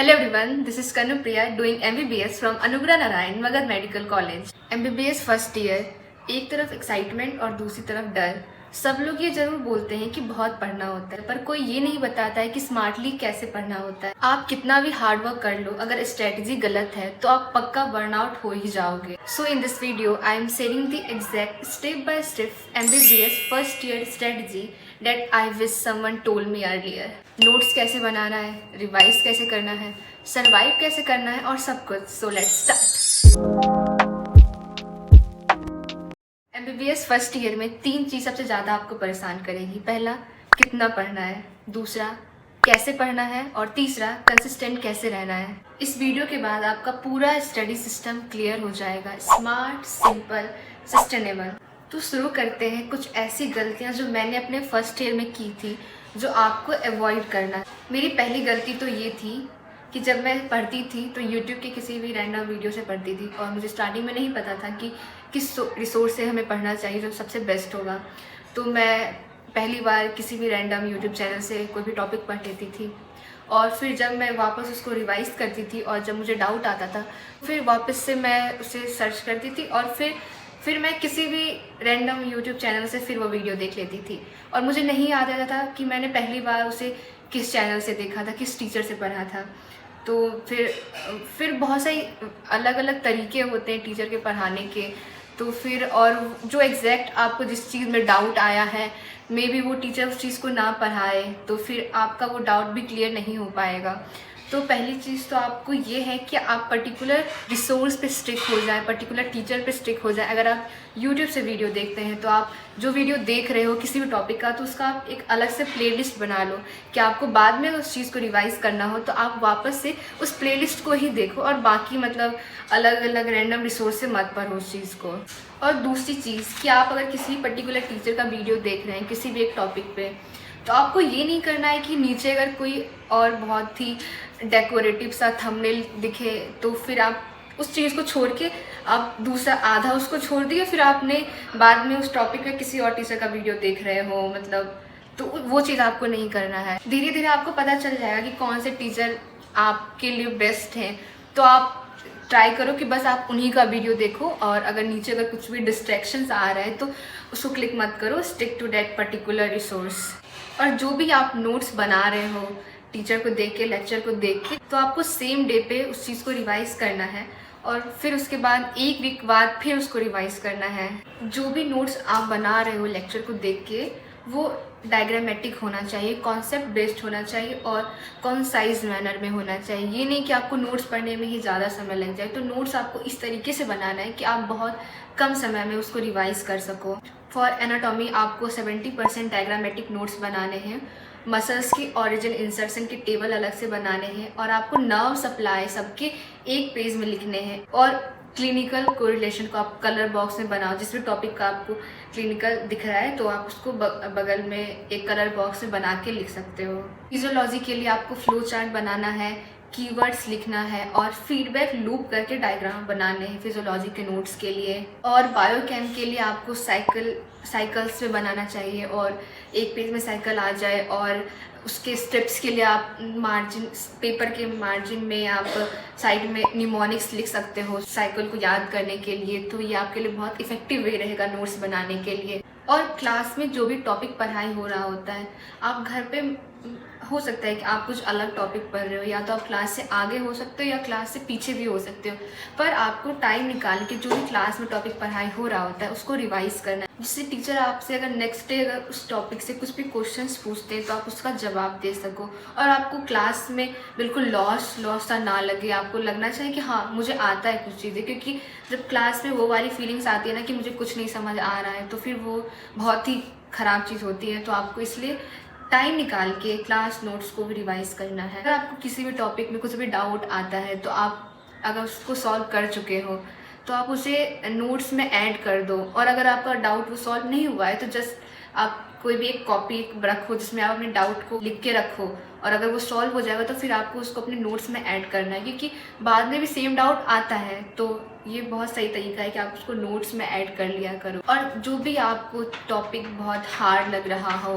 Hello everyone, this is Kanu Priya doing MBBS from Anugrah Narayan Magad Medical College. MBBS first year, एक तरफ excitement और दूसरी तरफ डर। सब लोग ये जरूर बोलते हैं कि बहुत पढ़ना होता है, पर कोई ये नहीं बताता है कि स्मार्टली कैसे पढ़ना होता है। आप कितना भी हार्ड वर्क कर लो, अगर स्ट्रेटजी गलत है तो आप पक्का बर्नआउट हो ही जाओगे। So in this video I am sharing the exact step by step MBBS first year strategy that I wish someone told me earlier। Notes कैसे बनाना है, रिवाइज कैसे करना है, सर्वाइव कैसे करना है और सब कुछ। So let's start. MBBS first year में 3 चीज सबसे ज्यादा आपको परेशान करेगी। पहला, कितना पढ़ना है, दूसरा, कैसे पढ़ना है और तीसरा, कंसिस्टेंट कैसे रहना है। इस वीडियो के बाद आपका पूरा स्टडी सिस्टम क्लियर हो जाएगा, स्मार्ट, सिंपल, सस्टेनेबल। तो शुरू करते हैं कुछ ऐसी गलतियां जो मैंने अपने फर्स्ट ईयर में की थी, जो आपको अवॉइड करना है। मेरी पहली गलती तो ये थी कि जब मैं पढ़ती थी तो YouTube के किसी भी रैंडम वीडियो से पढ़ती थी और मुझे स्टार्टिंग में नहीं पता था कि किस रिसोर्स से हमें पढ़ना चाहिए जो सबसे बेस्ट होगा। तो मैं पहली बार किसी भी रैंडम YouTube चैनल से कोई भी टॉपिक पढ़ लेती थी और फिर जब मैं वापस उसको रिवाइज करती थी और जब मुझे डाउट आता था फिर वापस से मैं उसे सर्च करती थी और फिर मैं किसी भी रैंडम YouTube चैनल से फिर वो वीडियो देख लेती थी और मुझे नहीं याद आता था कि मैंने पहली बार उसे किस चैनल से देखा था, किस टीचर से पढ़ा था। तो फिर बहुत सारी अलग अलग तरीके होते हैं टीचर के पढ़ाने के। तो फिर और जो एग्जैक्ट आपको जिस चीज़ में डाउट आया है, मे बी वो टीचर उस चीज़ को ना पढ़ाए तो फिर आपका वो डाउट भी क्लियर नहीं हो पाएगा। तो पहली चीज़ तो आपको ये है कि आप पर्टिकुलर रिसोर्स पे स्टिक हो जाए, पर्टिकुलर टीचर पे स्टिक हो जाए। अगर आप YouTube से वीडियो देखते हैं तो आप जो वीडियो देख रहे हो किसी भी टॉपिक का, तो उसका आप एक अलग से प्लेलिस्ट बना लो कि आपको बाद में उस चीज़ को रिवाइज करना हो तो आप वापस से उस प्लेलिस्ट को ही देखो और बाकी मतलब अलग अलग रैंडम रिसोर्स से मत पढ़ो उस चीज़ को। और दूसरी चीज़ कि आप अगर किसी पर्टिकुलर टीचर का वीडियो देख रहे हैं किसी भी एक टॉपिक पे, तो आपको ये नहीं करना है कि नीचे अगर कोई और बहुत ही डेकोरेटिव सा थंबनेल दिखे तो फिर आप उस चीज़ को छोड़ के आप दूसरा आधा उसको छोड़ दिए, फिर आपने बाद में उस टॉपिक का किसी और टीचर का वीडियो देख रहे हो, मतलब तो वो चीज़ आपको नहीं करना है। धीरे धीरे आपको पता चल जाएगा कि कौन से टीचर आपके लिए बेस्ट हैं, तो आप ट्राई करो कि बस आप उन्हीं का वीडियो देखो और अगर नीचे अगर कुछ भी डिस्ट्रैक्शंस आ रहे हैं तो उसको क्लिक मत करो, stick to that particular resource. और जो भी आप नोट्स बना रहे हो टीचर को देख के, लेक्चर को देख के, तो आपको सेम डे पे उस चीज़ को रिवाइज करना है और फिर उसके बाद एक वीक बाद फिर उसको रिवाइज करना है। जो भी नोट्स आप बना रहे हो लेक्चर को देख के, वो डायग्रामेटिक होना चाहिए, कॉन्सेप्ट बेस्ड होना चाहिए और कॉन्साइज मैनर में होना चाहिए। ये नहीं कि आपको नोट्स पढ़ने में ही ज़्यादा समय लग जाए। तो नोट्स आपको इस तरीके से बनाना है कि आप बहुत कम समय में उसको रिवाइज कर सको। फॉर एनाटॉमी आपको 70% डायग्रामेटिक नोट्स बनाने हैं, मसल्स की ओरिजिन इंसर्शन के टेबल अलग से बनाने हैं और आपको नर्व सप्लाई सबके एक पेज में लिखने हैं। और क्लिनिकल कोरिलेशन को आप कलर बॉक्स में बनाओ। जिस भी टॉपिक का आपको क्लिनिकल दिख रहा है तो आप उसको बगल में एक कलर बॉक्स में बना के लिख सकते हो। फिजियोलॉजी के लिए आपको फ्लो चार्ट बनाना है, कीवर्ड्स लिखना है और फीडबैक लूप करके डायग्राम बनाने हैं फिजियोलॉजी के नोट्स के लिए। और बायोकेम के लिए आपको साइकिल्स में बनाना चाहिए और एक पेज में साइकिल आ जाए और उसके स्टेप्स के लिए आप मार्जिन, पेपर के मार्जिन में आप साइड में निमोनिक्स लिख सकते हो साइकिल को याद करने के लिए। तो ये आपके लिए बहुत इफेक्टिव वे रहेगा नोट्स बनाने के लिए। और क्लास में जो भी टॉपिक पढ़ाई हो रहा होता है, आप घर पे हो सकता है कि आप कुछ अलग टॉपिक पढ़ रहे हो, या तो आप क्लास से आगे हो सकते हो या क्लास से पीछे भी हो सकते हो, पर आपको टाइम निकाल के जो भी क्लास में टॉपिक पढ़ाई हो रहा होता है उसको रिवाइज करना है, जिससे टीचर आपसे अगर नेक्स्ट डे अगर उस टॉपिक से कुछ भी क्वेश्चंस पूछते हैं तो आप उसका जवाब दे सको और आपको क्लास में बिल्कुल लॉस सा ना लगे। आपको लगना चाहिए कि हाँ मुझे आता है कुछ चीज़ें, क्योंकि जब क्लास में वो वाली फीलिंग्स आती है ना कि मुझे कुछ नहीं समझ आ रहा है, तो फिर वो बहुत ही ख़राब चीज़ होती है। तो आपको इसलिए टाइम निकाल के क्लास नोट्स को भी रिवाइज करना है। अगर आपको किसी भी टॉपिक में कुछ भी डाउट आता है तो आप अगर उसको सॉल्व कर चुके हो तो आप उसे नोट्स में ऐड कर दो, और अगर आपका डाउट वो सॉल्व नहीं हुआ है तो जस्ट आप कोई भी एक कॉपी रखो जिसमें आप अपने डाउट को लिख के रखो, और अगर वो सॉल्व हो जाएगा तो फिर आपको उसको अपने नोट्स में ऐड करना है, क्योंकि बाद में भी सेम डाउट आता है। तो ये बहुत सही तरीका है कि आप उसको नोट्स में ऐड कर लिया करो। और जो भी आपको टॉपिक बहुत हार्ड लग रहा हो,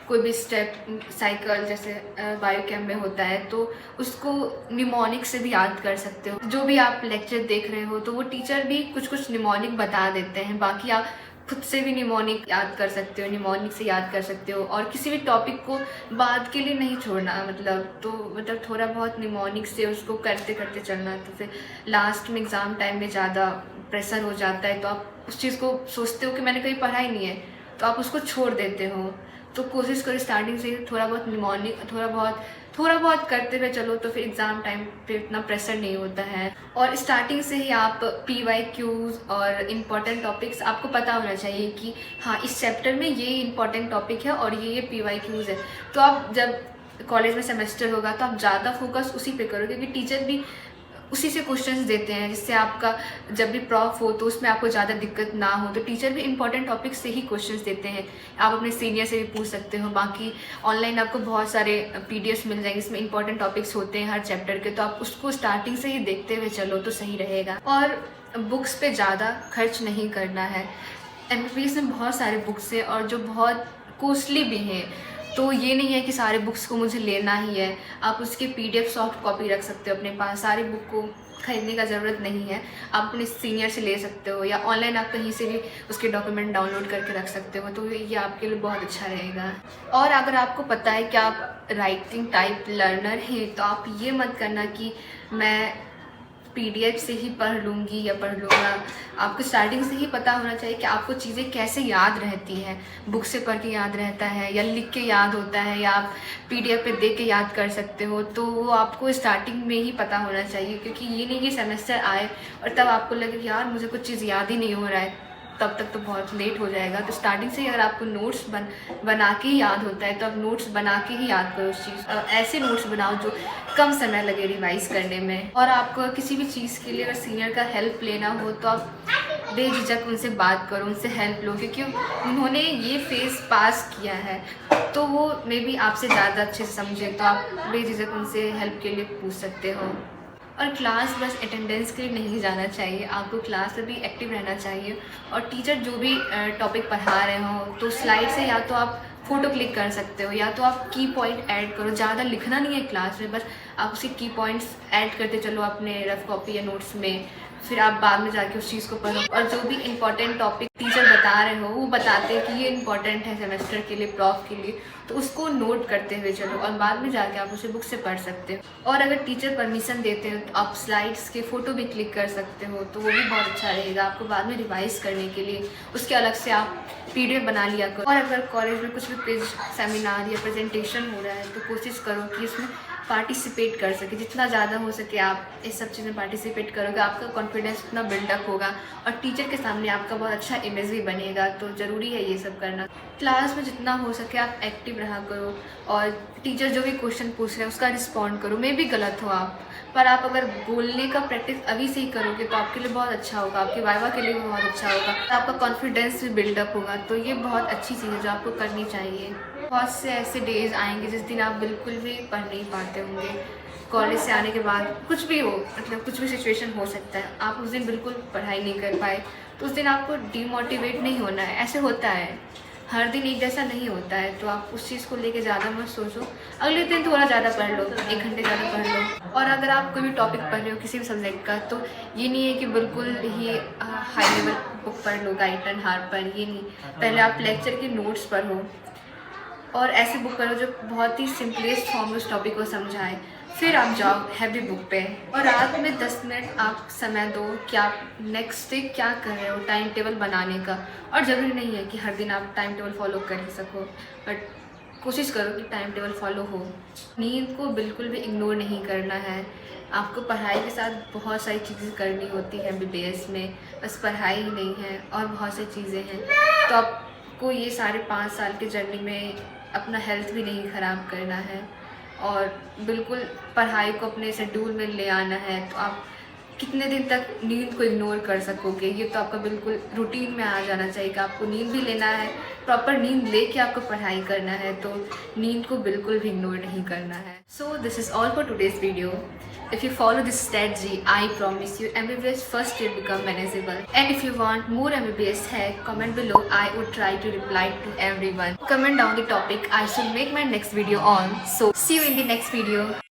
कोई भी स्टेप साइकिल जैसे बायोकेम में होता है, तो उसको निमोनिक से भी याद कर सकते हो। जो भी आप लेक्चर देख रहे हो तो वो टीचर भी कुछ कुछ निमोनिक बता देते हैं, बाकी आप खुद से भी निमोनिक याद कर सकते हो, निमोनिक से याद कर सकते हो। और किसी भी टॉपिक को बाद के लिए नहीं छोड़ना, मतलब थोड़ा बहुत निमोनिक से उसको करते करते चलना। तो फिर लास्ट में एग्ज़ाम टाइम में ज़्यादा प्रेशर हो जाता है तो आप उस चीज़ को सोचते हो कि मैंने कहीं पढ़ा ही नहीं है, तो आप उसको छोड़ देते हो। तो कोशिश करो स्टार्टिंग से थोड़ा बहुत निमोनिक थोड़ा बहुत करते हुए चलो, तो फिर एग्ज़ाम टाइम पे इतना प्रेशर नहीं होता है। और स्टार्टिंग से ही आप PYQs और इम्पॉर्टेंट टॉपिक्स आपको पता होना चाहिए कि हाँ, इस चैप्टर में ये इम्पॉर्टेंट टॉपिक है और ये PYQs है। तो आप जब कॉलेज में सेमेस्टर होगा तो आप ज़्यादा फोकस उसी पे करो, क्योंकि टीचर भी उसी से क्वेश्चंस देते हैं, जिससे आपका जब भी प्रॉफ हो तो उसमें आपको ज़्यादा दिक्कत ना हो। तो टीचर भी इंपॉर्टेंट टॉपिक से ही क्वेश्चंस देते हैं। आप अपने सीनियर से भी पूछ सकते हो। बाकी ऑनलाइन आपको बहुत सारे PDFs मिल जाएंगे जिसमें इंपॉर्टेंट टॉपिक्स होते हैं हर चैप्टर के, तो आप उसको स्टार्टिंग से ही देखते हुए चलो तो सही रहेगा। और बुक्स पे ज़्यादा खर्च नहीं करना है। MBBS में बहुत सारे बुक्स हैं और जो बहुत कॉस्टली भी हैं, तो ये नहीं है कि सारे बुक्स को मुझे लेना ही है। आप उसके PDF सॉफ्ट कॉपी रख सकते हो अपने पास, सारी बुक को खरीदने का ज़रूरत नहीं है। आप अपने सीनियर से ले सकते हो या ऑनलाइन आप कहीं से भी उसके डॉक्यूमेंट डाउनलोड करके रख सकते हो, तो ये आपके लिए बहुत अच्छा रहेगा। और अगर आपको पता है कि आप राइटिंग टाइप लर्नर हैं, तो आप ये मत करना कि मैं PDF से ही पढ़ लूँगी या पढ़ लूँगा। आपको स्टार्टिंग से ही पता होना चाहिए कि आपको चीज़ें कैसे याद रहती हैं। बुक से पढ़ के याद रहता है या लिख के याद होता है या आप PDF पे देख के याद कर सकते हो, तो वो आपको स्टार्टिंग में ही पता होना चाहिए। क्योंकि ये नहीं कि सेमेस्टर आए और तब आपको लगे कि यार मुझे कुछ चीज़ याद ही नहीं हो रहा है, तब तक तो बहुत लेट हो जाएगा। तो स्टार्टिंग से ही अगर आपको नोट्स बना के ही याद होता है तो आप नोट्स बना के ही याद करो उस चीज़। ऐसे नोट्स बनाओ जो कम समय लगे रिवाइज करने में। और आपको किसी भी चीज़ के लिए अगर सीनियर का हेल्प लेना हो तो आप बेझिझक उनसे बात करो, उनसे हेल्प लो, क्योंकि उन्होंने ये फेज़ पास किया है तो वो मे बी आपसे ज़्यादा अच्छे से समझे। तो आप बेझिझक उनसे हेल्प के लिए पूछ सकते हो। और क्लास बस अटेंडेंस के लिए नहीं जाना चाहिए, आपको क्लास में भी एक्टिव रहना चाहिए। और टीचर जो भी टॉपिक पढ़ा रहे हो तो स्लाइड से या तो आप फ़ोटो क्लिक कर सकते हो या तो आप की पॉइंट ऐड करो। ज़्यादा लिखना नहीं है क्लास में, बस आप उसके की पॉइंट्स ऐड करते चलो अपने रफ कॉपी या नोट्स में। फिर आप बाद में जाके उस चीज़ को पढ़ो। और जो भी इम्पॉर्टेंट टॉपिक टीचर बता रहे हो वो बताते हैं कि ये इम्पॉर्टेंट है सेमेस्टर के लिए, प्रॉफ के लिए, तो उसको नोट करते हुए चलो और बाद में जाके आप उसे बुक से पढ़ सकते हो। और अगर टीचर परमिशन देते हो तो आप स्लाइड्स के फ़ोटो भी क्लिक कर सकते हो, तो वो भी बहुत अच्छा रहेगा आपको बाद में रिवाइज़ करने के लिए। उसके अलग से आप PDF बना लिया करो। और अगर कॉलेज में कुछ भी क्विज, सेमिनार या प्रेजेंटेशन हो रहा है तो कोशिश करो कि इसमें पार्टिसिपेट कर सके। जितना ज़्यादा हो सके आप इस सब चीज़ में पार्टिसिपेट करोगे, आपका कॉन्फिडेंस उतना बिल्डअप होगा और टीचर के सामने आपका बहुत अच्छा इमेज भी बनेगा। तो ज़रूरी है ये सब करना। क्लास में जितना हो सके आप एक्टिव रहा करो और टीचर जो भी क्वेश्चन पूछ रहे हैं उसका रिस्पॉन्ड करो। मे भी गलत हो आप, पर आप अगर बोलने का प्रैक्टिस अभी से ही करोगे तो आपके लिए बहुत अच्छा होगा, आपके वाइवा के लिए भी बहुत अच्छा होगा, आपका कॉन्फिडेंस भी बिल्डअप होगा। तो ये बहुत अच्छी चीज़ है जो आपको करनी चाहिए। बहुत से ऐसे डेज आएंगे जिस दिन आप बिल्कुल भी पढ़ नहीं पाते होंगे। कॉलेज से आने के बाद कुछ भी हो, मतलब कुछ भी सिचुएशन हो सकता है, आप उस दिन बिल्कुल पढ़ाई नहीं कर पाए, तो उस दिन आपको डीमोटिवेट नहीं होना है। ऐसे होता है, हर दिन एक जैसा नहीं होता है, तो आप उस चीज़ को लेके ज़्यादा मत सोचो। अगले दिन थोड़ा ज़्यादा पढ़ लो, 1 घंटे ज़्यादा पढ़ लो। और अगर आप कोई भी टॉपिक पढ़ रहे हो किसी भी सब्जेक्ट का, तो ये नहीं है कि बिल्कुल ही हाई लेवल बुक पढ़ लो, गाइटन, हार्पर, ये नहीं। पहले आप लेक्चर के नोट्स पढ़ो और ऐसी बुक पढ़ो जो बहुत ही सिंपलेस्ट फॉर्म में उस टॉपिक को समझाए, फिर आप जाओ हैवी बुक पे। और रात में 10 मिनट आप समय दो कि आप नेक्स्ट डे क्या कर रहे हो, टाइम टेबल बनाने का। और ज़रूरी नहीं है कि हर दिन आप टाइम टेबल फॉलो कर ही सको, बट कोशिश करो कि टाइम टेबल फॉलो हो। नींद को बिल्कुल भी इग्नोर नहीं करना है। आपको पढ़ाई के साथ बहुत सारी चीज़ें करनी होती हैं MBBS में, बस पढ़ाई ही नहीं है और बहुत सारी चीज़ें हैं। तो आपको ये सारे 5 साल के जर्नी में अपना हेल्थ भी नहीं ख़राब करना है और बिल्कुल पढ़ाई को अपने शेड्यूल में ले आना है। तो आप कितने दिन तक नींद को इग्नोर कर सकोगे? ये तो आपका बिल्कुल रूटीन में आ जाना चाहिए कि आपको नींद भी लेना है, प्रॉपर नींद लेके आपको पढ़ाई करना है, तो नींद को बिल्कुल भी इग्नोर नहीं करना है। So this is all for today's video. If you follow this strategy, I promise you MBBS first year become manageable. And if you want more MBBS hack, comment below. I would try to reply to everyone. Comment down the topic I should make my next video on. So see you in the next video.